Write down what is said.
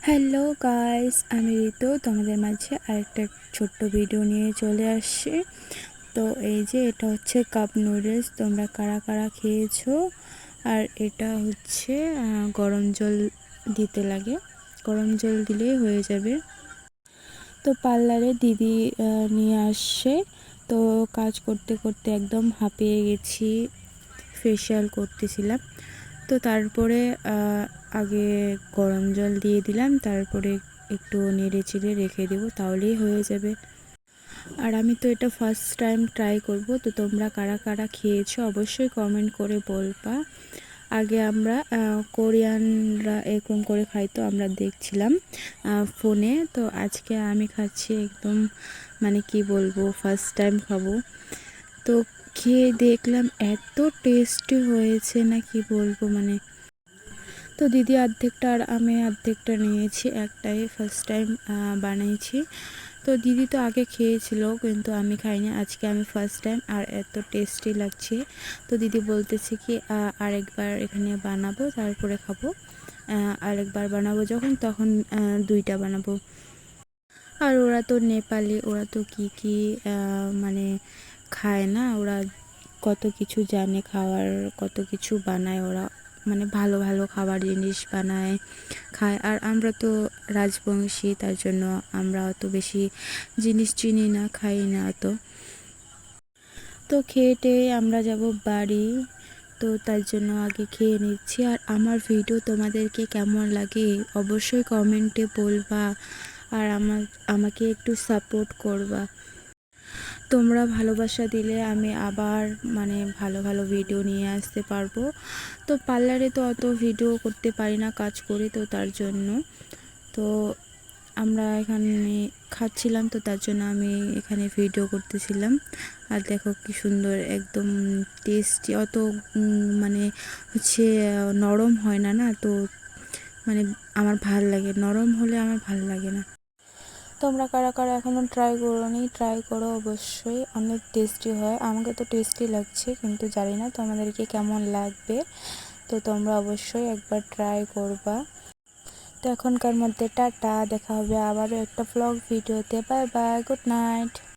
Hello guys, আমি ঋতু তোমাদের মাঝে আরেকটা ছোট্ট ভিডিও নিয়ে চলে আসছি। তো এই যে এটা হচ্ছে কাপ নুডলস, তোমরা কারা কারা খেয়েছো? আর এটা হচ্ছে গরম জল দিতে লাগে, গরম জল দিলেই হয়ে যাবে। তো পার্লারে দিদি নিয়ে আসছে, তো কাজ করতে করতে একদম হাঁপিয়ে গেছি, ফেশিয়াল করতেছিলাম। তো তারপরে আগে গরম জল দিয়ে দিলাম, তারপরে একটু নেড়ে চেড়ে রেখে দেবো, তাহলেই হয়ে যাবে। আর আমি তো এটা ফার্স্ট টাইম ট্রাই করব। তো তোমরা কারা কারা খেয়েছো অবশ্যই কমেন্ট করে বলবা। আগে আমরা কোরিয়ানরা এরকম করে খাইতো, আমরা দেখছিলাম ফোনে। তো আজকে আমি খাচ্ছি একদম, মানে কি বলবো, ফার্স্ট টাইম খাবো। তো খেয়ে দেখলাম এত টেস্টি হয়েছে, না কি বলবো মানে। তো দিদি অর্ধেকটা আর আমি অর্ধেকটা নিয়েছি, একটাই ফার্স্ট টাইম বানিয়েছি। তো দিদি তো আগে খেয়েছিল, কিন্তু আমি খাইনি, আজকে আমি ফার্স্ট টাইম, আর এত টেস্টি লাগছে। তো দিদি বলতেছে কি আরেকবার এখানে বানাবো, তারপরে খাবো। আরেকবার বানাবো যখন, তখন দুইটা বানাবো। আর ওরা তো নেপালি, ওরা তো কি মানে খায় না, ওরা কত কিছু জানে খাওয়ার, কত কিছু বানায় ওরা, মানে ভালো ভালো খাবার জিনিস বানায় খায়। আর আমরা তো রাজবংশী, তার জন্য আমরা অত বেশি জিনিস চিনি না, খাই না অত। তো খেয়ে টেয়ে আমরা যাব বাড়ি। তো তার জন্য আগে খেয়ে নিচ্ছি। আর আমার ভিডিও তোমাদেরকে কেমন লাগে অবশ্যই কমেন্টে বলবা, আর আমাকে একটু সাপোর্ট করবা। তোমরা ভালোবাসা দিলে আমি আবার মানে ভালো ভালো ভিডিও নিয়ে আসতে পারবো। তো পার্লারে তো অত ভিডিও করতে পারি না, কাজ করি, তো তার জন্য। তো আমরা এখানে খাচ্ছিলাম, তো তার জন্য আমি এখানে ভিডিও করতেছিলাম। আর দেখো কি সুন্দর, একদম টেস্টি, অত মানে হচ্ছে নরম হয় না, না তো মানে আমার ভাল লাগে, নরম হলে আমার ভাল লাগে না। তোমরা কারা কারা এখনও ট্রাই করোনি, ট্রাই করো অবশ্যই, অনেক টেস্টি হয়। আমাকে তো টেস্টি লাগছে, কিন্তু জানি না তোমাদেরকে কেমন লাগবে। তো তোমরা অবশ্যই একবার ট্রাই করবা। তো এখনকার মধ্যে টাটা, দেখা হবে আবারও একটা ব্লগ ভিডিওতে। Bye bye, good night.